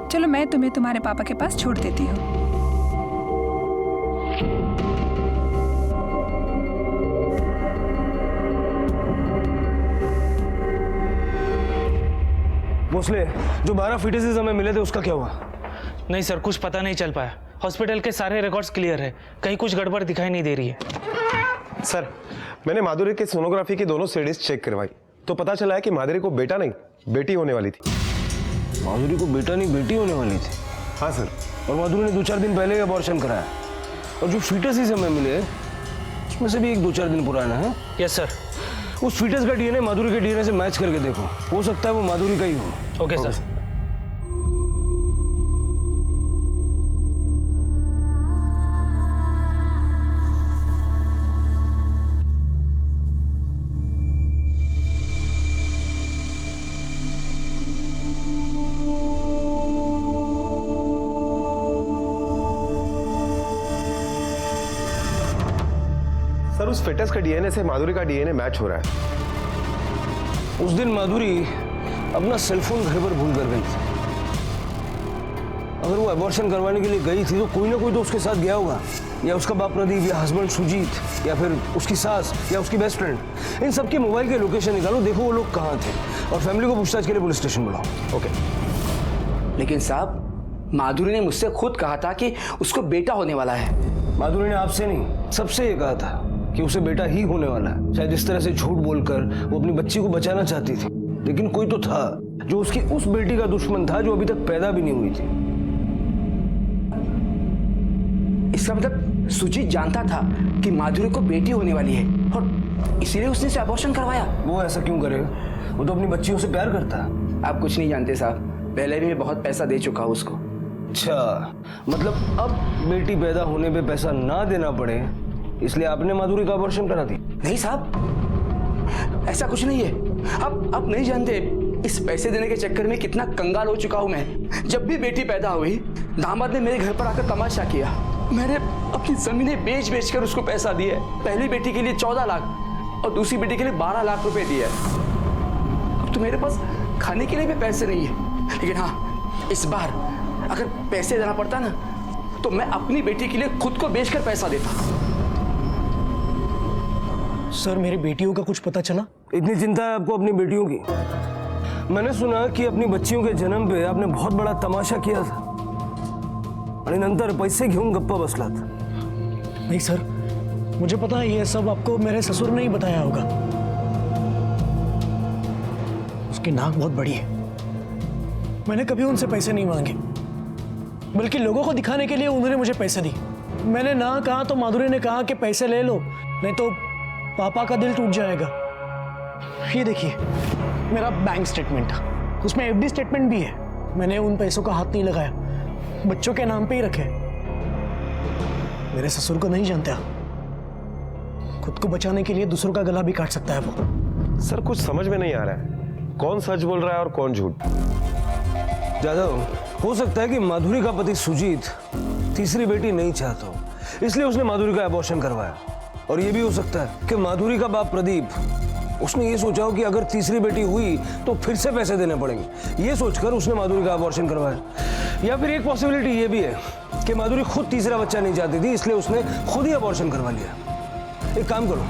चलो मैं तुम्हें तुम्हारे पापा के पास छोड़ देती हूँ।
भोसले, जो 12 फीटेसेस हमें मिले थे उसका क्या हुआ?
नहीं सर, कुछ पता नहीं चल पाया। हॉस्पिटल के सारे रिकॉर्ड्स क्लियर है, कहीं कुछ गड़बड़ दिखाई नहीं दे रही है।
सर, मैंने माधुरी के सोनोग्राफी की दोनों सीढ़ीज चेक करवाई तो पता चला है कि माधुरी को बेटा नहीं बेटी होने वाली थी।
माधुरी को बेटा नहीं बेटी होने वाली थी?
हाँ सर।
और माधुरी ने 2-4 दिन पहले अबॉर्शन कराया, और जो फीटस इस समय मिले उसमें से भी एक 2-4 दिन पुराना है।
Yes sir.
उस फीटस का डीएनए माधुरी के डीएनए से मैच करके देखो, हो सकता है वो माधुरी का ही हो।
Okay sir.
सर उस फिटस का डीएनए से माधुरी का डीएनए मैच हो रहा है।
उस दिन माधुरी अपना सेलफोन घर पर भूल कर गई थी। अगर वो अबॉर्शन करवाने के लिए गई थी तो कोई ना कोई तो उसके साथ गया होगा, या उसका बाप प्रदीप, या हस्बैंड सुजीत, या फिर उसकी सास, या उसकी बेस्ट फ्रेंड। इन सबके मोबाइल के लोकेशन निकालो, देखो वो लोग कहाँ थे, और फैमिली को पूछताछ के लिए पुलिस स्टेशन बुलाओ।
ओके। लेकिन साहब, माधुरी ने मुझसे खुद कहा था कि उसको बेटा होने वाला है।
माधुरी ने आपसे नहीं, सबसे ये कहा था कि उसे बेटा ही होने वाला है। शायद इस तरह से झूठ बोलकर वो अपनी बच्ची को बचाना चाहती थी, लेकिन कोई तो था जो उसकी उस बेटी का दुश्मन था जो अभी तक पैदा भी नहीं हुई थी।
इसका मतलब सुजीत जानता था कि माधुरी को बेटी होने वाली है, और इसीलिए उसने उसे अबॉर्शन करवाया।
वो ऐसा क्यों करेगा? वो तो अपनी बच्चियों से प्यार करता है।
आप कुछ नहीं जानते साहब, पहले भी मैं बहुत पैसा दे चुका हूँ उसको।
अच्छा, मतलब अब बेटी पैदा होने पे पैसा ना देना पड़े इसलिए आपने माधुरी का अबॉर्शन करा दी?
नहीं साहब, ऐसा कुछ नहीं है। आप नहीं जानते इस पैसे देने के चक्कर में कितना कंगाल हो चुका हूं मैं। जब भी बेटी पैदा हुई, दामाद ने मेरे घर पर आकर तमाशा किया। मैंने अपनी जमीनें बेच कर उसको पैसा दिया। पहली बेटी के लिए 14 लाख और दूसरी बेटी के लिए 12 लाख रुपए दिए। अब तो मेरे पास खाने के लिए भी पैसे नहीं है। लेकिन हाँ, इस बार अगर पैसे देना पड़ता ना तो मैं अपनी बेटी के लिए खुद को बेचकर पैसा देता।
सर, मेरी बेटियों का कुछ पता चला?
इतनी चिंता है आपको अपनी बेटियों की? मैंने सुना कि अपनी बच्चियों के जन्म पे आपने बहुत बड़ा तमाशा किया था आणि नंतर पैसे घेऊन गप्पा बसलात।
नहीं सर, मुझे पता है ये सब आपको मेरे ससुर ने ही बताया होगा। उसकी नाक बहुत बड़ी है। मैंने कभी उनसे पैसे नहीं मांगे, बल्कि लोगों को दिखाने के लिए उन्होंने मुझे पैसे दी। मैंने ना कहा तो माधुरी ने कहा कि पैसे ले लो, नहीं तो पापा का दिल टूट जाएगा। ये देखिए मेरा बैंक स्टेटमेंट, उसमें एफडी स्टेटमेंट भी है। मैंने उन पैसों का हाथ नहीं लगाया, बच्चों के नाम पे ही रखे। मेरे ससुर को नहीं जानते आप। खुद को बचाने के लिए दूसरों का गला भी काट सकता है वो।
सर कुछ समझ में नहीं आ रहा है, कौन सच बोल रहा है और कौन झूठ?
जादव, हो सकता है कि माधुरी का पति सुजीत तीसरी बेटी नहीं चाहता हो, इसलिए उसने माधुरी का अबॉर्शन करवाया। और ये भी हो सकता है कि माधुरी का बाप प्रदीप, उसने ये सोचा हो कि अगर तीसरी बेटी हुई तो फिर से पैसे देने पड़ेंगे, ये सोचकर उसने माधुरी का अबॉर्शन करवाया। या फिर एक पॉसिबिलिटी ये भी है कि माधुरी खुद तीसरा बच्चा नहीं चाहती थी, इसलिए उसने खुद ही अबॉर्शन करवा लिया। एक काम करो,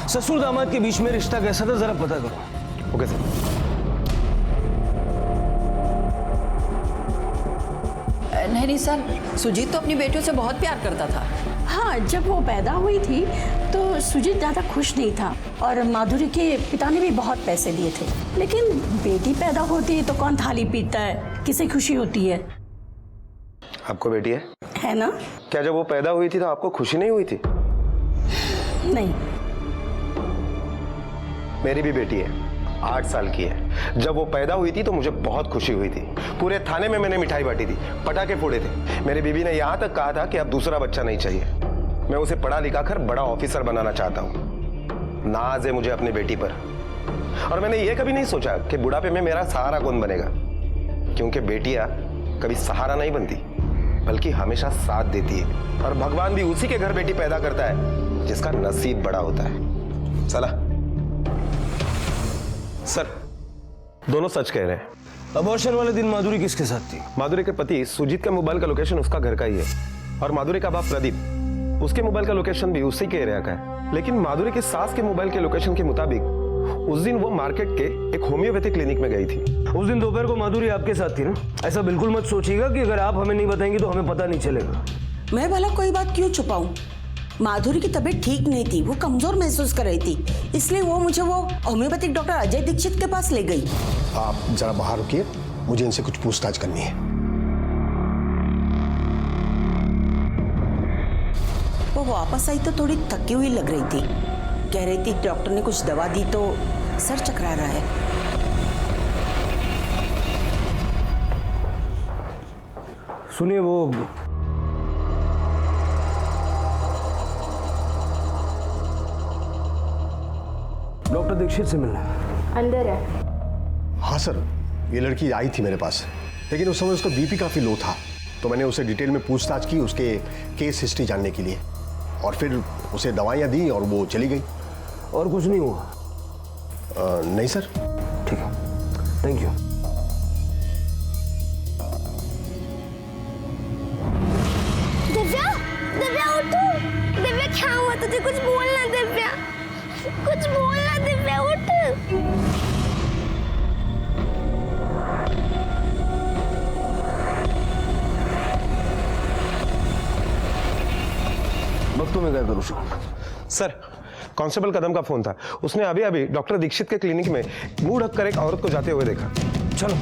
ससुर दामाद के बीच में रिश्ता कैसा था जरा पता करो।
Okay sir.
नहीं सर, सुजीत तो अपनी बेटियों से बहुत प्यार करता था।
हाँ, जब वो पैदा हुई थी तो सुजीत ज़्यादा खुश नहीं था, और माधुरी के पिता ने भी बहुत पैसे दिए थे। लेकिन बेटी पैदा होती है तो कौन थाली पीता है, किसे खुशी होती है?
आपको बेटी है
ना?
क्या जब वो पैदा हुई थी तो आपको खुशी नहीं हुई थी?
नहीं।
मेरी भी बेटी है, 8 साल की है। जब वो पैदा हुई थी तो मुझे बहुत खुशी हुई थी। पूरे थाने में मैंने मिठाई बांटी थी, पटाखे फोड़े थे। मेरी बीवी ने यहाँ तक कहा था कि अब दूसरा बच्चा नहीं चाहिए। मैं उसे पढ़ा लिखा कर बड़ा ऑफिसर बनाना चाहता हूँ। नाज है मुझे अपनी बेटी पर, और मैंने ये कभी नहीं सोचा कि बुढ़ापे में मेरा सहारा कौन बनेगा, क्योंकि बेटियां कभी सहारा नहीं बनती बल्कि हमेशा साथ देती है। और भगवान भी उसी के घर बेटी पैदा करता है जिसका नसीब बड़ा होता है। चला सर, दोनों सच कह रहे हैं।
अबॉर्शन वाले दिन माधुरी किसके साथ थी?
माधुरी के पति सुजीत का मोबाइल का लोकेशन उसका घर का ही है, और माधुरी का बाप प्रदीप, उसके मोबाइल का लोकेशन भी उसी के एरिया का है। लेकिन माधुरी की सास के मोबाइल के लोकेशन के मुताबिक उस दिन वो मार्केट के एक होम्योपैथी क्लिनिक में गई थी।
उस दिन दोपहर को माधुरी आपके साथ थी ना? ऐसा बिल्कुल मत सोचिएगा कि अगर आप हमें नहीं बताएंगे तो हमें पता नहीं चलेगा।
मैं भला कोई बात क्यों छुपाऊं? माधुरी की तबीयत ठीक नहीं थी, वो कमजोर महसूस कर रही थी, इसलिए वो मुझे वो होम्योपैथिक डॉक्टर अजय दीक्षित के पास ले गई।
आप जरा बाहर रुकिए, मुझे इनसे कुछ पूछताछ करनी है।
वापस आई तो थोड़ी थकी हुई लग रही थी। कह रही थी डॉक्टर ने कुछ दवा दी तो सर चकरा रहा है।
सुनिए, वो डॉक्टर दीक्षित से मिलना है।
अंदर है।
हाँ सर, ये लड़की आई थी मेरे पास, लेकिन उस समय उसका बीपी काफ़ी लो था, तो मैंने उसे डिटेल में पूछताछ की उसके केस हिस्ट्री जानने के लिए, और फिर उसे दवाइयाँ दी और वो चली गई।
और कुछ नहीं हुआ?
नहीं सर।
ठीक है, थैंक यू।
दिव्या, दिव्या उठो। दिव्या क्या हुआ तुझे? कुछ बोलना दिव्या, कुछ बोलना दिव्या, उठ।
वक्तों में क्या करूँ
सर, कांस्टेबल कदम का फोन था। उसने अभी अभी डॉक्टर दीक्षित के क्लिनिक में मुंह ढककर एक औरत को जाते हुए देखा।
चलो।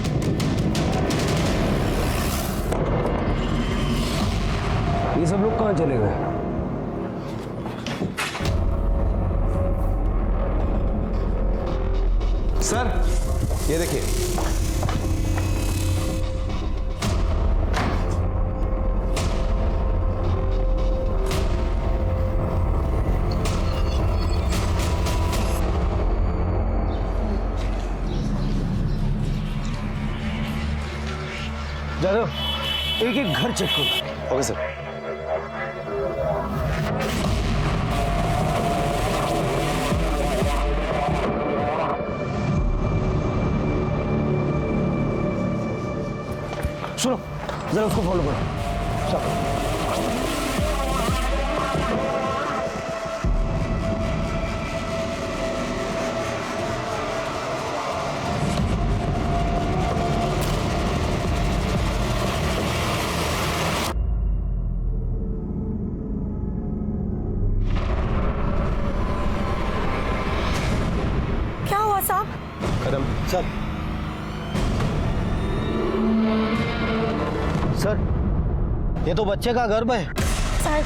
ये सब लोग कहाँ चले गए?
सर, ये देखिए।
जादव, एक एक घर चेक करो।
Okay sir.
सुनो, जरा उसको फॉलो करो।
क्या हुआ साहब?
कदम
सर, सर, ये तो बच्चे का गर्भ है।
साहेब,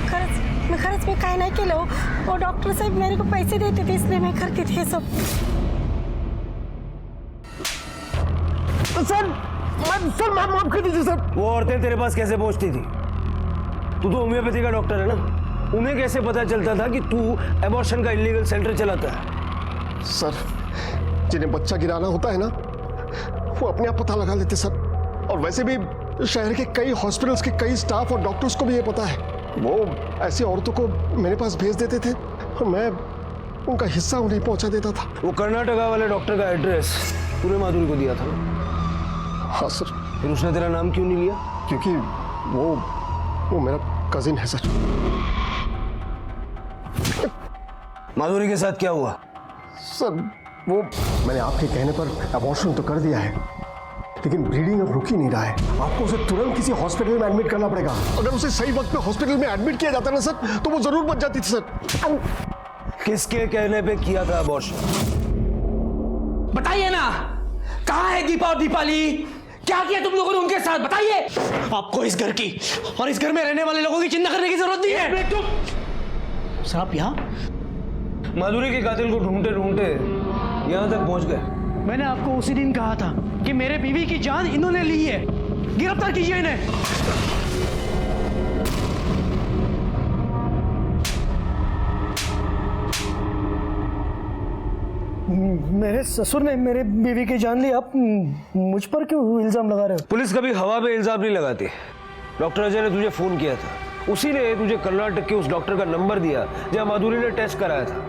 खरंच मी काय नाही केलं. वो डॉक्टर साहेब मेरे को पैसे देते थे, इसलिए मैं करती थी ये सब.
सर, माफ कर दीजिए सर। वो औरतें तेरे पास कैसे पहुंचती थी? तू तो होम्योपैथी का डॉक्टर है ना, उन्हें कैसे पता चलता था कि तू एबॉर्शन का इलीगल सेंटर चलाता है?
सर, जिन्हें बच्चा गिराना होता है ना, वो अपने आप पता लगा लेते सर। और वैसे भी शहर के कई हॉस्पिटल्स के कई स्टाफ और डॉक्टर्स को भी ये पता है। वो ऐसी औरतों को मेरे पास भेज देते थे और मैं उनका हिस्सा उन्हें पहुंचा देता था।
वो कर्नाटका वाले डॉक्टर का एड्रेस तूने माधुरी को दिया था?
हाँ सर।
फिर उसने तेरा नाम क्यों नहीं लिया?
क्योंकि वो मेरा कजिन है सर।
माधुरी के साथ क्या हुआ?
सर, वो मैंने आपके कहने पर अबॉर्शन तो कर दिया है, लेकिन ब्लीडिंग अब रुक ही नहीं रहा है। आपको उसे तुरंत किसी हॉस्पिटल में एडमिट करना पड़ेगा। अगर उसे सही वक्त पे हॉस्पिटल में एडमिट किया जाता ना सर, तो वो जरूर बच जाती थी सर।
किसके कहने पे किया था अबॉर्शन?
बताइए ना, कहाँ है दीपा और दीपाली? क्या किया तुम लोगों ने उनके साथ? बताइए। आपको इस घर की और इस घर में रहने वाले लोगों की चिंता करने की जरूरत नहीं है।
साहब यहाँ
माधुरी के कातिल को ढूंढते ढूंढते यहाँ तक पहुंच गए।
मैंने आपको उसी दिन कहा था कि मेरे बीवी की जान इन्होंने ली है, गिरफ्तार कीजिए इन्हें। मेरे ससुर ने मेरे बीवी की जान ली, आप मुझ पर क्यों इल्जाम लगा रहे हो?
पुलिस कभी हवा पे इल्जाम नहीं लगाती। डॉक्टर अजय ने तुझे फोन किया था, उसी ने तुझे कर्नाटक के उस डॉक्टर का नंबर दिया जहां माधुरी ने टेस्ट कराया था।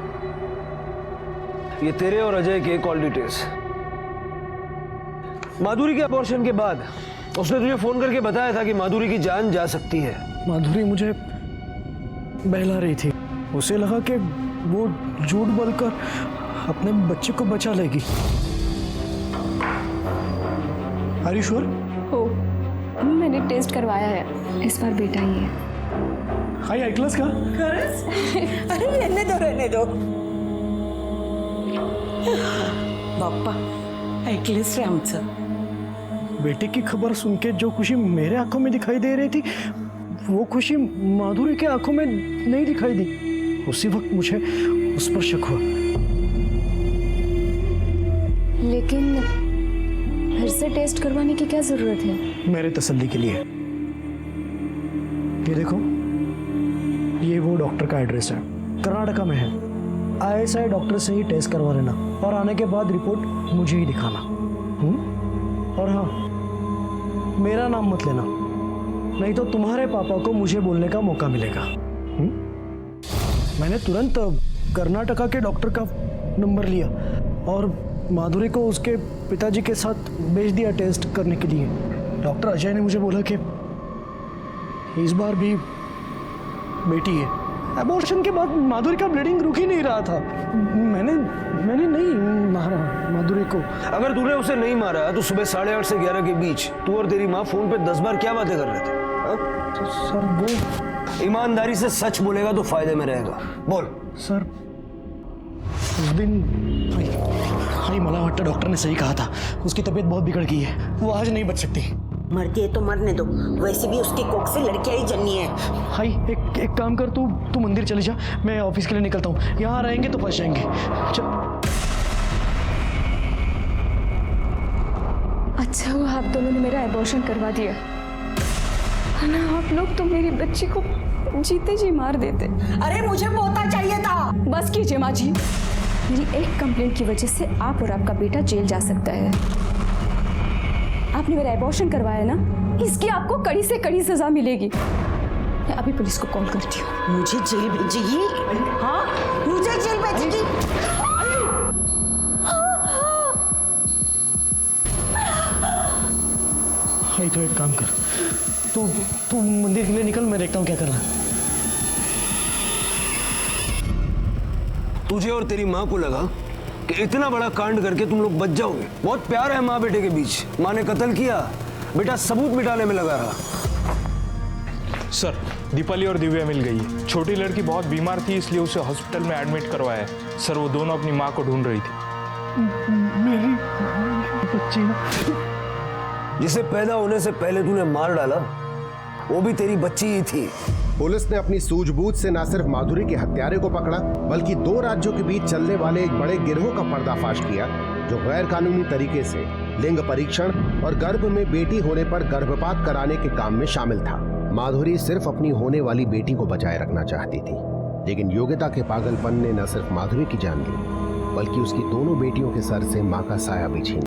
ये तेरे और अजय के कॉल डिटेल्स। माधुरी के अबॉर्शन के बाद उसने तुझे फोन करके बताया था कि माधुरी की जान जा सकती है।
माधुरी मुझे बहला रही थी, उसे लगा कि वो झूठ बोलकर अपने बच्चे को बचा लेगी। Are you sure?
हो, मैंने टेस्ट करवाया है, इस बार बेटा ही है।
हाय ऐकलंस का?
अरे रहने दो बाप्पा, ऐकलेस रे आमचं.
बेटे की खबर सुन के जो खुशी मेरे आंखों में दिखाई दे रही थी वो खुशी माधुरी के आंखों में नहीं दिखाई दी। उसी वक्त मुझे उस पर शक हुआ।
लेकिन फिर से टेस्ट करवाने की क्या जरूरत है?
मेरे तसल्ली के लिए। ये देखो, ये वो डॉक्टर का एड्रेस है, कर्नाटका में है। ISI डॉक्टर से ही टेस्ट करवा लेना और आने के बाद रिपोर्ट मुझे ही दिखाना। और हाँ, मेरा नाम मत लेना, नहीं तो तुम्हारे पापा को मुझे बोलने का मौका मिलेगा। मैंने तुरंत कर्नाटका के डॉक्टर का नंबर लिया और माधुरी को उसके पिताजी के साथ भेज दिया टेस्ट करने के लिए। डॉक्टर अजय ने मुझे बोला कि इस बार भी बेटी है। अबॉर्शन के बाद माधुरी का ब्लीडिंग रुक ही नहीं रहा था। मैंने नहीं मारा माधुरी को।
अगर तूने उसे नहीं मारा तो सुबह 8:30 से 11 के बीच तू और तेरी माँ फोन पे 10 बार क्या बातें कर रहे थे?
तो सर वो
ईमानदारी से सच बोलेगा तो फायदे में रहेगा। बोल।
सर उस दिन हाई मला वाटता डॉक्टर ने सही कहा था, उसकी तबीयत बहुत बिगड़ गई है, वो आज नहीं बच सकती।
मरती है तो मरने दो, वैसे भी उसकी कोख से लड़कियां ही जन्नी है।
हाई एक काम कर, तू मंदिर चली जा, मैं ऑफिस के लिए निकलता हूँ। यहाँ रहेंगे तो फंस जाएंगे।
अच्छा हुआ आप दोनों ने मेरा एबॉर्शन करवा दिया, वरना आप लोग तो मेरी बच्ची को जीते जी मार देते।
अरे मुझे पोता चाहिए था।
बस कीजिए माँ जी, मेरी एक कंप्लेंट की वजह से आप और आपका बेटा जेल जा सकता है। आपने मेरा एबॉर्शन करवाया ना, इसकी आपको कड़ी से कड़ी सजा मिलेगी। मैं अभी पुलिस को कॉल करती हूँ।
मुझे जेल भेजेगी? हाँ, मुझे जेल भेजेगी?
हाई तो एक काम कर, तू मंदिर के लिए निकल, मैं देखता हूँ क्या करना।
तुझे और तेरी माँ को लगा कि इतना बड़ा कांड करके तुम लोग बच जाओगे। बहुत प्यार है माँ बेटे के बीच। माँ ने कत्ल किया, बेटा सबूत मिटाने में लगा रहा।
सर, दीपाली और दिव्या मिल गई है। छोटी लड़की बहुत बीमार थी, इसलिए उसे हॉस्पिटल में एडमिट करवाया है। सर, वो दोनों अपनी माँ को ढूंढ रही थी।
मेरी बच्ची
जिसे पैदा होने से पहले तूने मार डाला, वो भी तेरी बच्ची ही थी।
पुलिस ने अपनी सूझबूझ से न सिर्फ माधुरी के हत्यारे को पकड़ा, बल्कि 2 राज्यों के बीच चलने वाले एक बड़े गिरोह का पर्दाफाश किया, जो गैर कानूनी तरीके से लिंग परीक्षण और गर्भ में बेटी होने पर गर्भपात कराने के काम में शामिल था। माधुरी सिर्फ अपनी होने वाली बेटी को बचाए रखना चाहती थी, लेकिन योग्यता के पागलपन ने न सिर्फ माधुरी की जान ली, बल्कि उसकी दोनों बेटियों के सर से मां का साया भी छीन